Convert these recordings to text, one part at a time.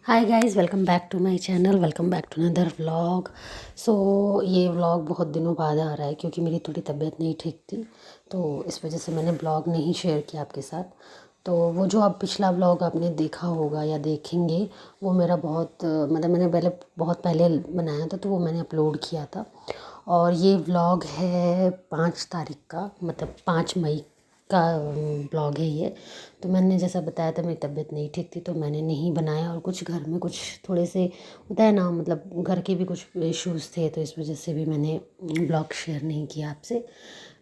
Hi guys, welcome back to my channel. Welcome back to another vlog. So ये vlog बहुत दिनों बाद आ रहा है क्योंकि मेरी थोड़ी तबीयत नहीं ठीक थी, तो इस वजह से मैंने व्लॉग नहीं शेयर किया आपके साथ। तो वो जो आप पिछला व्लॉग आपने देखा होगा या देखेंगे, वो मेरा मतलब मैंने बहुत पहले बनाया था, तो वो मैंने अपलोड किया था। और ये व्लॉग है 5 तारीख का, मतलब 5 मई का ब्लॉग है ये। तो मैंने जैसा बताया था, मेरी तबीयत नहीं ठीक थी तो मैंने नहीं बनाया, और कुछ घर में कुछ थोड़े से होता है ना, मतलब घर के भी कुछ इश्यूज़ थे, तो इस वजह से भी मैंने ब्लॉग शेयर नहीं किया आपसे।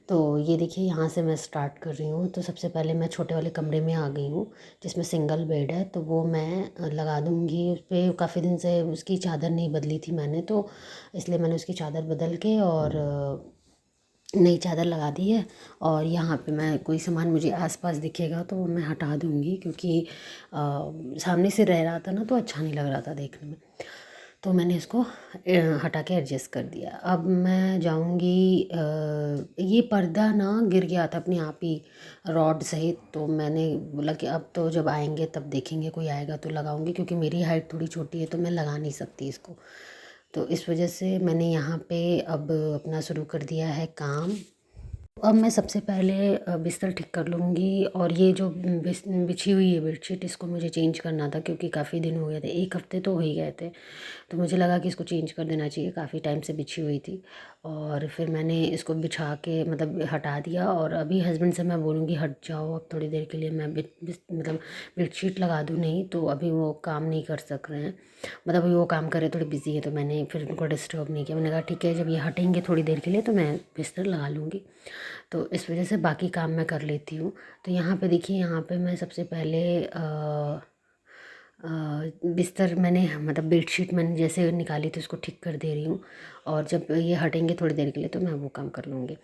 तो ये देखिए, यहाँ से मैं स्टार्ट कर रही हूँ। तो सबसे पहले मैं छोटे वाले कमरे में आ गई हूँ जिसमें सिंगल बेड है, तो वो मैं लगा दूँगी। उस पर काफ़ी दिन से उसकी चादर नहीं बदली थी मैंने, तो इसलिए मैंने उसकी चादर बदल के और नई चादर लगा दी है। और यहाँ पे मैं कोई सामान मुझे आसपास दिखेगा तो वो मैं हटा दूँगी, क्योंकि सामने से रह रहा था ना, तो अच्छा नहीं लग रहा था देखने में। तो मैंने इसको हटा के एडजस्ट कर दिया। अब मैं जाऊँगी, ये पर्दा ना गिर गया था अपने आप ही रॉड सहित, तो मैंने बोला कि अब तो जब आएंगे तब देखेंगे, कोई आएगा तो लगाऊंगी, क्योंकि मेरी हाइट थोड़ी छोटी है तो मैं लगा नहीं सकती इसको। तो इस वजह से मैंने यहाँ पे अब अपना शुरू कर दिया है काम। अब मैं सबसे पहले बिस्तर ठीक कर लूँगी, और ये जो बिछी हुई है बेडशीट, इसको मुझे चेंज करना था क्योंकि काफ़ी दिन हो गए थे, 1 हफ्ते तो हो ही गए थे। तो मुझे लगा कि इसको चेंज कर देना चाहिए, काफ़ी टाइम से बिछी हुई थी। और फिर मैंने इसको बिछा के मतलब हटा दिया, और अभी हस्बैंड से मैं बोलूँगी हट जाओ अब थोड़ी देर के लिए, मैं मतलब बेडशीट लगा दूँ, नहीं तो अभी वो काम नहीं कर सक रहे हैं। मतलब अभी वो काम कर रहे, थोड़ी बिजी है, तो मैंने फिर उनको डिस्टर्ब नहीं किया। मैंने कहा ठीक है, जब ये हटेंगे थोड़ी देर के लिए तो मैं बिस्तर लगा लूँगी। तो इस वजह से बाकी काम मैं कर लेती हूँ। तो यहाँ पे देखिए, यहाँ पे मैं सबसे पहले बिस्तर मैंने मतलब बेडशीट मैंने जैसे निकाली थी उसको ठीक कर दे रही हूँ, और जब ये हटेंगे थोड़ी देर के लिए तो मैं वो काम कर लूँगी।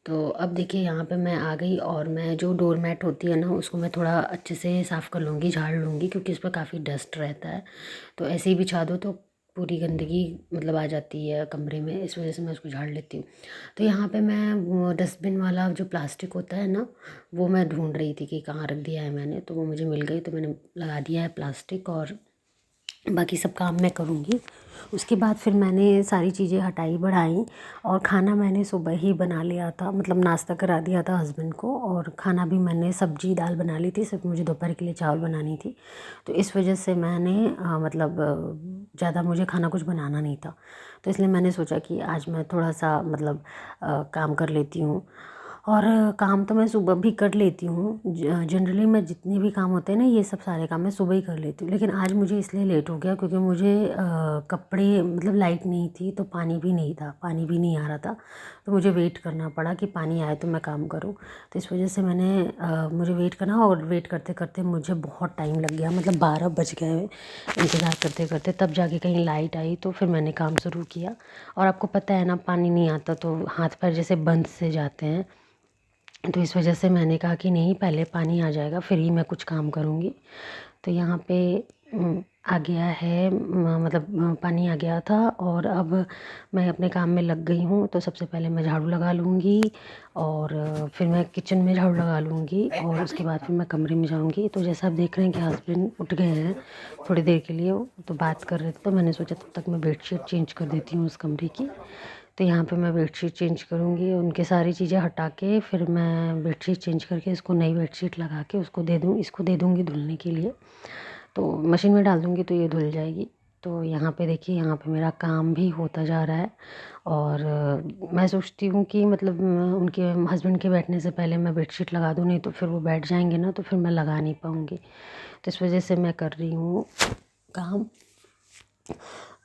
तो अब देखिए, यहाँ पे मैं आ गई, और मैं जो डोर मैट होती है ना, उसको मैं थोड़ा अच्छे से साफ़ कर लूँगी, झाड़ लूँगी, क्योंकि उस पर काफ़ी डस्ट रहता है। तो ऐसे ही बिछा दो तो पूरी गंदगी मतलब आ जाती है कमरे में, इस वजह से मैं उसको झाड़ लेती हूँ। तो यहाँ पे मैं वो डस्टबिन वाला जो प्लास्टिक होता है ना, वो मैं ढूंढ रही थी कि कहाँ रख दिया है मैंने, तो वो मुझे मिल गई, तो मैंने लगा दिया है प्लास्टिक, और बाकी सब काम मैं करूँगी। उसके बाद फिर मैंने सारी चीज़ें हटाई बढ़ाई, और खाना मैंने सुबह ही बना लिया था, मतलब नाश्ता करा दिया था हस्बैंड को, और खाना भी मैंने सब्जी दाल बना ली थी, सिर्फ मुझे दोपहर के लिए चावल बनानी थी। तो इस वजह से मैंने मतलब ज़्यादा मुझे खाना कुछ बनाना नहीं था, तो इसलिए मैंने सोचा कि आज मैं थोड़ा सा मतलब काम कर लेती हूँ। और काम तो मैं सुबह भी कर लेती हूँ। जनरली मैं जितने भी काम होते हैं ना, ये सब सारे काम मैं सुबह ही कर लेती हूँ, लेकिन आज मुझे इसलिए लेट हो गया क्योंकि मुझे कपड़े मतलब लाइट नहीं थी, तो पानी भी नहीं था, पानी भी नहीं आ रहा था, तो मुझे वेट करना पड़ा कि पानी आए तो मैं काम करूँ। तो इस वजह से मुझे वेट करना, और वेट करते करते मुझे बहुत टाइम लग गया, मतलब 12 बज गए इंतज़ार करते करते, तब जाके कहीं लाइट आई, तो फिर मैंने काम शुरू किया। और आपको पता है ना, पानी नहीं आता तो हाथ पैर जैसे बंद से जाते हैं, तो इस वजह से मैंने कहा कि नहीं, पहले पानी आ जाएगा फिर ही मैं कुछ काम करूँगी। तो यहाँ पे आ गया है, मतलब पानी आ गया था, और अब मैं अपने काम में लग गई हूँ। तो सबसे पहले मैं झाड़ू लगा लूँगी, और फिर मैं किचन में झाड़ू लगा लूँगी, और उसके बाद फिर मैं कमरे में जाऊँगी। तो जैसा आप देख रहे हैं कि हस्बैंड उठ गए हैं थोड़ी देर के लिए, वो तो बात कर रहे थे, तो मैंने सोचा तब तक मैं बेडशीट चेंज कर देती हूँ उस कमरे की। तो यहाँ पे मैं बेडशीट चेंज करूँगी, उनके सारी चीज़ें हटा के फिर मैं बेडशीट चेंज करके इसको नई बेडशीट लगा के इसको दे दूँगी धुलने के लिए। तो मशीन में डाल दूँगी तो ये धुल जाएगी। तो यहाँ पे देखिए, यहाँ पे मेरा काम भी होता जा रहा है, और मैं सोचती हूँ कि मतलब उनके हस्बैंड के बैठने से पहले मैं बेडशीट लगा दूँ, नहीं तो फिर वो बैठ जाएंगे ना, तो फिर मैं लगा नहीं पाऊँगी। तो इस वजह से मैं कर रही हूँ काम।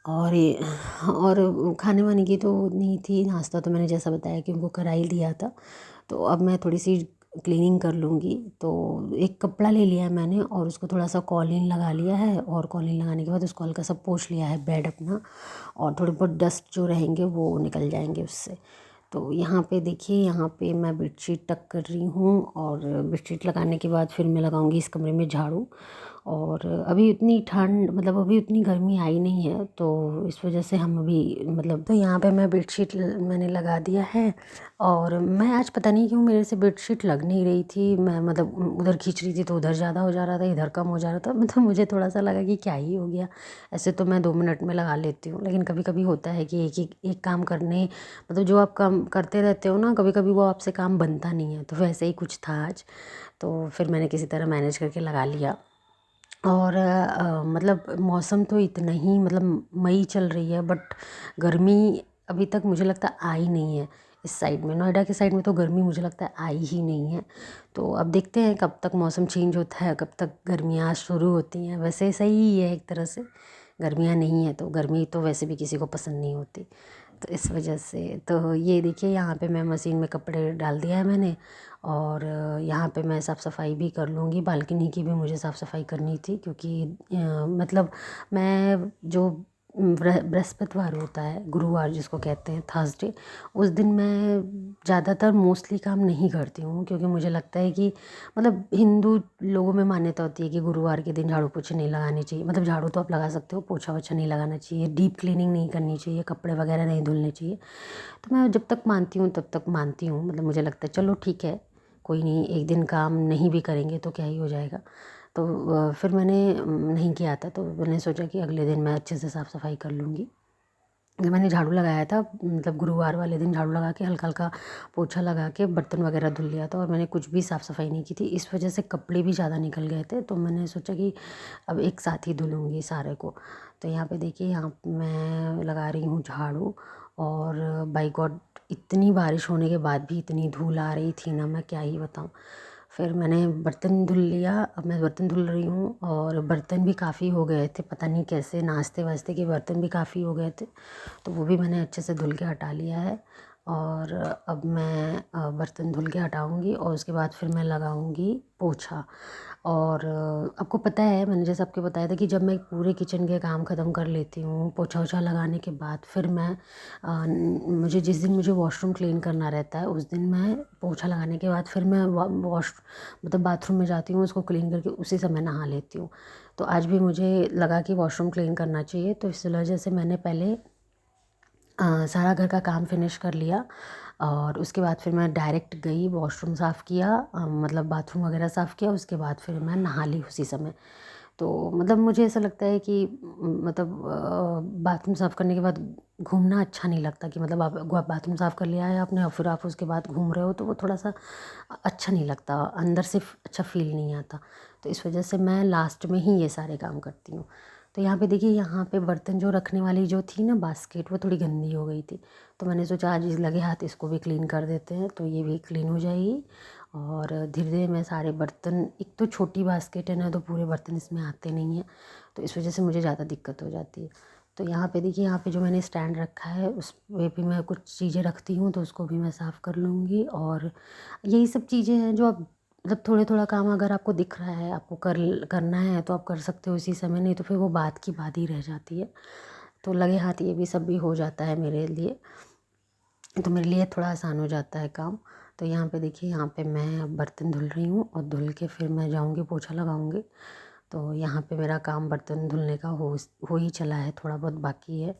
और ये और खाने वाने की तो नहीं थी, नाश्ता तो मैंने जैसा बताया कि उनको करा ही दिया था। तो अब मैं थोड़ी सी क्लीनिंग कर लूँगी। तो एक कपड़ा ले लिया है मैंने, और उसको थोड़ा सा कॉलिन लगा लिया है, और कॉलिन लगाने के बाद उसको हल्का सा पोंछ लिया है बेड अपना, और थोड़ी बहुत डस्ट जो रहेंगे वो निकल जाएंगे उससे। तो यहाँ पे देखिए, यहाँ पे मैं बेडशीट टक कर रही हूँ, और बेडशीट लगाने के बाद फिर मैं लगाऊंगी इस कमरे में झाड़ू। और अभी उतनी ठंड मतलब अभी उतनी गर्मी आई नहीं है, तो इस वजह से हम अभी मतलब तो यहाँ पे मैं बेडशीट मैंने लगा दिया है। और मैं आज पता नहीं क्यों मेरे से बेडशीट लग नहीं रही थी, मैं मतलब उधर खींच रही थी तो उधर ज़्यादा हो जा रहा था, इधर कम हो जा रहा था, मतलब मुझे थोड़ा सा लगा कि क्या ही हो गया। ऐसे तो मैं 2 मिनट में लगा लेती हूँ, लेकिन कभी कभी होता है कि एक काम करने मतलब जो आप काम करते रहते हो ना, कभी कभी वो आपसे काम बनता नहीं है, तो वैसे ही कुछ था आज। तो फिर मैंने किसी तरह मैनेज करके लगा लिया। और मतलब मौसम तो इतना ही मतलब मई चल रही है, बट गर्मी अभी तक मुझे लगता है आई नहीं है। इस साइड में, नोएडा के साइड में तो गर्मी मुझे लगता है आई ही नहीं है। तो अब देखते हैं कब तक मौसम चेंज होता है, कब तक गर्मियाँ शुरू होती हैं। वैसे सही ही है एक तरह से, गर्मियाँ नहीं है तो गर्मी तो वैसे भी किसी को पसंद नहीं होती। तो इस वजह से तो ये देखिए यहाँ पे मैं मशीन में कपड़े डाल दिया है मैंने। और यहाँ पे मैं साफ़ सफाई भी कर लूँगी, बालकनी की भी मुझे साफ़ सफाई करनी थी, क्योंकि मतलब मैं जो बृहस्पतिवार होता है, गुरुवार जिसको कहते हैं थर्सडे, उस दिन मैं ज़्यादातर मोस्टली काम नहीं करती हूँ, क्योंकि मुझे लगता है कि मतलब हिंदू लोगों में मान्यता होती है कि गुरुवार के दिन झाड़ू पोछे नहीं लगाने चाहिए। मतलब झाड़ू तो आप लगा सकते हो, पोछा वोछा नहीं लगाना चाहिए, डीप क्लीनिंग नहीं करनी चाहिए, कपड़े वगैरह नहीं धुलने चाहिए। तो मैं जब तक मानती हूँ तब तक मानती हूँ, मतलब मुझे लगता है चलो ठीक है, कोई नहीं, एक दिन काम नहीं भी करेंगे तो क्या ही हो जाएगा। तो फिर मैंने नहीं किया था, तो मैंने सोचा कि अगले दिन मैं अच्छे से साफ़ सफाई कर लूँगी। जब मैंने झाड़ू लगाया था मतलब गुरुवार वाले दिन झाड़ू लगा के हल्का हल्का पोछा लगा के बर्तन वगैरह धुल लिया था, और मैंने कुछ भी साफ़ सफाई नहीं की थी, इस वजह से कपड़े भी ज़्यादा निकल गए थे। तो मैंने सोचा कि अब एक साथ ही धुलूँगी सारे को। तो यहाँ पे देखिए, यहाँ मैं लगा रही हूँ झाड़ू। और बाई गॉड, इतनी बारिश होने के बाद भी इतनी धूल आ रही थी ना, मैं क्या ही बताऊँ। फिर मैंने बर्तन धुल लिया, अब मैं बर्तन धुल रही हूँ, और बर्तन भी काफ़ी हो गए थे, पता नहीं कैसे नाश्ते वास्ते के बर्तन भी काफ़ी हो गए थे, तो वो भी मैंने अच्छे से धुल के हटा लिया है। और अब मैं बर्तन धुल के हटाऊँगी और उसके बाद फिर मैं लगाऊँगी पोछा। और आपको पता है, मैंने जैसे आपको बताया था कि जब मैं पूरे किचन के काम ख़त्म कर लेती हूँ पोछा वोछा लगाने के बाद, फिर मैं मुझे जिस दिन मुझे वॉशरूम क्लीन करना रहता है उस दिन मैं पोछा लगाने के बाद फिर मैं वॉश मतलब बाथरूम में जाती हूँ, उसको क्लीन करके उसी समय नहा लेती हूँ। तो आज भी मुझे लगा कि वॉशरूम क्लीन करना चाहिए, तो इस वजह से मैंने पहले सारा घर का काम फिनिश कर लिया। और उसके बाद फिर मैं डायरेक्ट गई, वॉशरूम साफ़ किया, मतलब बाथरूम वगैरह साफ़ किया, उसके बाद फिर मैं नहा ली उसी समय। तो मतलब मुझे ऐसा लगता है कि मतलब बाथरूम साफ़ करने के बाद घूमना अच्छा नहीं लगता, कि मतलब आप बाथरूम साफ़ कर लिया है आपने और फिर आप उसके बाद घूम रहे हो, तो वो थोड़ा सा अच्छा नहीं लगता, अंदर से अच्छा फील नहीं आता। तो इस वजह से मैं लास्ट में ही ये सारे काम करती हूँ। तो यहाँ पे देखिए, यहाँ पे बर्तन जो रखने वाली जो थी ना बास्केट, वो थोड़ी गंदी हो गई थी, तो मैंने सोचा आज इस लगे हाथ इसको भी क्लीन कर देते हैं, तो ये भी क्लीन हो जाएगी। और धीरे धीरे मैं सारे बर्तन, एक तो छोटी बास्केट है ना, तो पूरे बर्तन इसमें आते नहीं हैं, तो इस वजह से मुझे ज़्यादा दिक्कत हो जाती है। तो यहाँ पे देखिए, यहाँ पे जो मैंने स्टैंड रखा है उस पे भी मैं कुछ चीज़ें रखती हूँ, तो उसको भी मैं साफ़ कर लूँगी। और यही सब चीज़ें हैं जो आप मतलब थोड़े थोड़ा काम अगर आपको दिख रहा है, आपको करना है तो आप कर सकते हो इसी समय, नहीं तो फिर वो बात की बात ही रह जाती है। तो लगे हाथ ये भी सब भी हो जाता है मेरे लिए, तो मेरे लिए थोड़ा आसान हो जाता है काम। तो यहाँ पे देखिए, यहाँ पे मैं अब बर्तन धुल रही हूँ, और धुल के फिर मैं जाऊँगी पोछा लगाऊँगी। तो यहाँ पे मेरा काम बर्तन धुलने का हो ही चला है, थोड़ा बहुत बाकी है।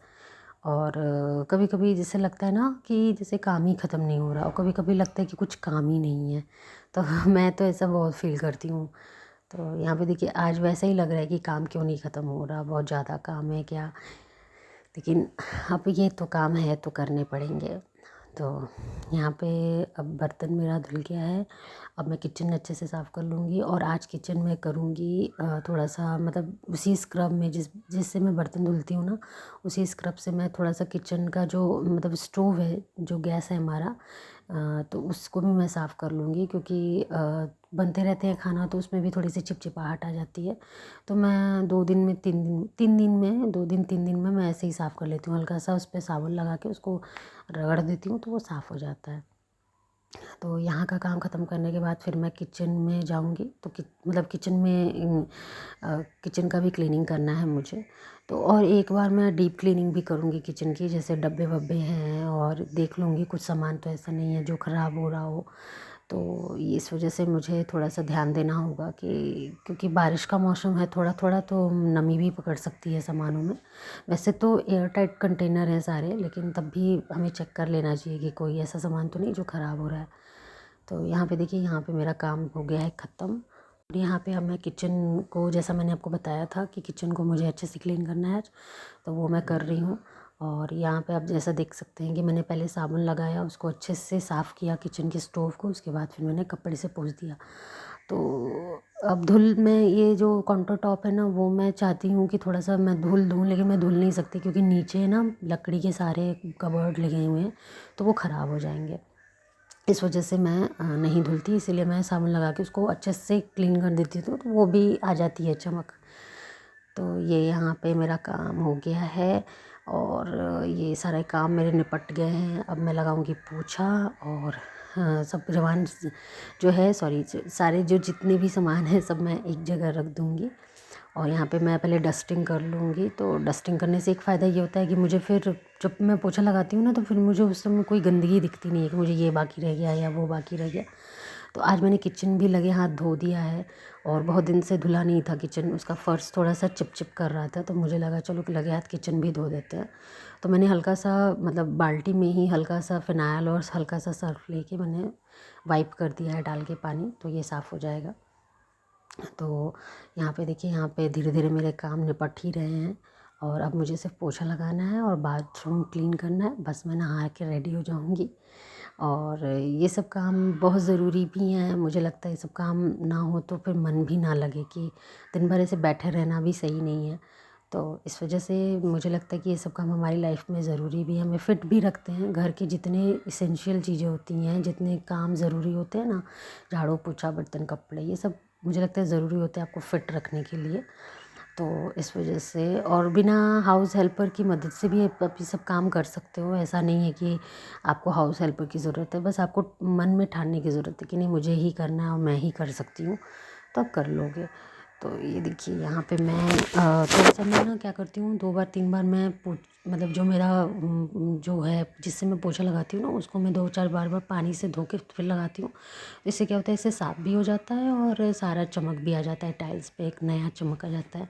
और कभी कभी जैसे लगता है ना कि जैसे काम ही ख़त्म नहीं हो रहा, और कभी कभी लगता है कि कुछ काम ही नहीं है। तो मैं तो ऐसा बहुत फील करती हूँ। तो यहाँ पे देखिए, आज वैसा ही लग रहा है कि काम क्यों नहीं ख़त्म हो रहा, बहुत ज़्यादा काम है क्या। लेकिन अब ये तो काम है तो करने पड़ेंगे। तो यहाँ पे अब बर्तन मेरा धुल गया है, अब मैं किचन अच्छे से साफ़ कर लूँगी। और आज किचन में करूँगी थोड़ा सा मतलब उसी स्क्रब में जिससे मैं बर्तन धुलती हूँ ना, उसी स्क्रब से मैं थोड़ा सा किचन का जो मतलब स्टोव है, जो गैस है हमारा, तो उसको भी मैं साफ़ कर लूँगी, क्योंकि बनते रहते हैं खाना, तो उसमें भी थोड़ी सी चिपचिपाहट आ जाती है। तो मैं 2 दिन में 3 दिन में 2 दिन 3 दिन में मैं ऐसे ही साफ़ कर लेती हूँ, हल्का सा उस पर साबुन लगा के उसको रगड़ देती हूँ, तो वो साफ़ हो जाता है। तो यहाँ का काम ख़त्म करने के बाद फिर मैं किचन में जाऊँगी, तो मतलब किचन में किचन का भी क्लीनिंग करना है मुझे। तो और एक बार मैं डीप क्लीनिंग भी करूँगी किचन की, जैसे डब्बे वब्बे हैं, और देख लूँगी कुछ सामान तो ऐसा नहीं है जो ख़राब हो रहा हो। तो ये इस वजह से मुझे थोड़ा सा ध्यान देना होगा कि क्योंकि बारिश का मौसम है, थोड़ा थोड़ा तो नमी भी पकड़ सकती है सामानों में। वैसे तो एयर टाइट कंटेनर हैं सारे, लेकिन तब भी हमें चेक कर लेना चाहिए कि कोई ऐसा सामान तो नहीं जो ख़राब हो रहा है। तो यहाँ पे देखिए, यहाँ पे मेरा काम हो गया है ख़त्म। और यहाँ पे अब मैं किचन को, जैसा मैंने आपको बताया था कि किचन को मुझे अच्छे से क्लीन करना है आज, तो वो मैं कर रही हूँ। और यहाँ पे आप जैसा देख सकते हैं कि मैंने पहले साबुन लगाया, उसको अच्छे से साफ़ किया किचन के स्टोव को, उसके बाद फिर मैंने कपड़े से पोंछ दिया। तो अब धुल में ये जो काउंटर टॉप है ना, वो मैं चाहती हूँ कि थोड़ा सा मैं धुल दूँ, लेकिन मैं धुल नहीं सकती क्योंकि नीचे ना लकड़ी के सारे कबर्ड लगे हुए हैं, तो वो ख़राब हो जाएंगे। इस वजह से मैं नहीं धुलती, इसीलिए मैं साबुन लगा के उसको अच्छे से क्लीन कर देती हूँ, तो वो भी आ जाती है चमक। तो ये यहाँ पे मेरा काम हो गया है और ये सारे काम मेरे निपट गए हैं। अब मैं लगाऊंगी पोछा और सब जवान जो है, सॉरी, सारे जो जितने भी सामान हैं सब मैं एक जगह रख दूँगी। और यहाँ पे मैं पहले डस्टिंग कर लूँगी। तो डस्टिंग करने से एक फ़ायदा ये होता है कि मुझे फिर जब मैं पोछा लगाती हूँ ना, तो फिर मुझे उस समय कोई गंदगी दिखती नहीं है कि मुझे ये बाकी रह गया या वो बाकी रह गया। तो आज मैंने किचन भी लगे हाथ धो दिया है और बहुत दिन से धुला नहीं था किचन, उसका फ़र्श थोड़ा सा चिपचिप कर रहा था, तो मुझे लगा चलो लगे हाथ किचन भी धो देते हैं। तो मैंने हल्का सा, मतलब बाल्टी में ही हल्का सा फिनाइल और हल्का सा सर्फ लेके मैंने वाइप कर दिया है डाल के पानी, तो ये साफ़ हो जाएगा। तो यहाँ पे देखिए, यहाँ पे धीरे धीरे मेरे काम निपट ही रहे हैं और अब मुझे सिर्फ पोछा लगाना है और बाथरूम क्लीन करना है, बस मैं नहा के रेडी हो जाऊँगी। और ये सब काम बहुत ज़रूरी भी हैं, मुझे लगता है ये सब काम ना हो तो फिर मन भी ना लगे, कि दिन भर ऐसे बैठे रहना भी सही नहीं है। तो इस वजह से मुझे लगता है कि ये सब काम हमारी लाइफ में ज़रूरी भी है, हमें फ़िट भी रखते हैं। घर के जितने इसेंशियल चीज़ें होती हैं, जितने काम ज़रूरी होते हैं ना, झाड़ू पोछा बर्तन कपड़े, ये सब मुझे लगता है ज़रूरी होते हैं आपको फ़िट रखने के लिए। तो इस वजह से, और बिना हाउस हेल्पर की मदद से भी आप ये सब काम कर सकते हो। ऐसा नहीं है कि आपको हाउस हेल्पर की ज़रूरत है, बस आपको मन में ठानने की ज़रूरत है कि नहीं मुझे ही करना है और मैं ही कर सकती हूँ, तब कर लोगे। तो ये देखिए, यहाँ पे मैं थोड़ा सा मैं ना क्या करती हूँ, 2 बार 3 बार मैं मतलब जो मेरा जो है जिससे मैं पोछा लगाती हूँ ना, उसको मैं 2-4 बार पानी से धो के फिर लगाती हूँ। इससे क्या होता है, इससे साफ़ भी हो जाता है और सारा चमक भी आ जाता है, टाइल्स पे एक नया चमक आ जाता है।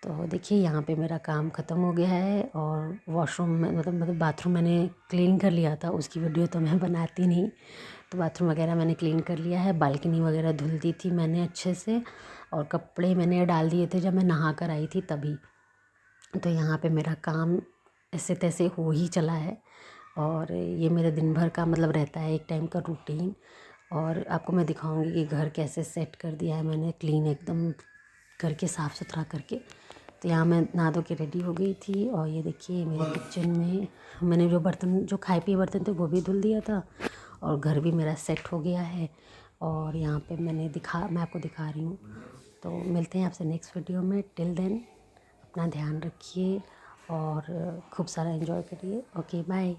तो देखिए, यहाँ पे मेरा काम ख़त्म हो गया है और वॉशरूम में, मतलब बाथरूम मैंने क्लीन कर लिया था, उसकी वीडियो तो मैं बनाती नहीं। तो बाथरूम वगैरह मैंने क्लीन कर लिया है, बालकनी वगैरह धुल दी थी मैंने अच्छे से, और कपड़े मैंने डाल दिए थे जब मैं नहा कर आई थी तभी। तो यहाँ पे मेरा काम ऐसे तैसे हो ही चला है और ये मेरे दिन भर का मतलब रहता है एक टाइम का रूटीन। और आपको मैं दिखाऊंगी कि घर कैसे सेट कर दिया है मैंने, क्लीन एकदम करके, साफ़ सुथरा करके। तो यहाँ मैं नहा धो के रेडी हो गई थी और ये देखिए मेरे किचन में मैंने जो बर्तन, जो खाए पिए बर्तन थे वो भी धुल दिया था और घर भी मेरा सेट हो गया है। और यहाँ पे मैं आपको दिखा रही हूँ। तो मिलते हैं आपसे नेक्स्ट वीडियो में। टिल देन अपना ध्यान रखिए और खूब सारा एंजॉय करिए। Okay, bye.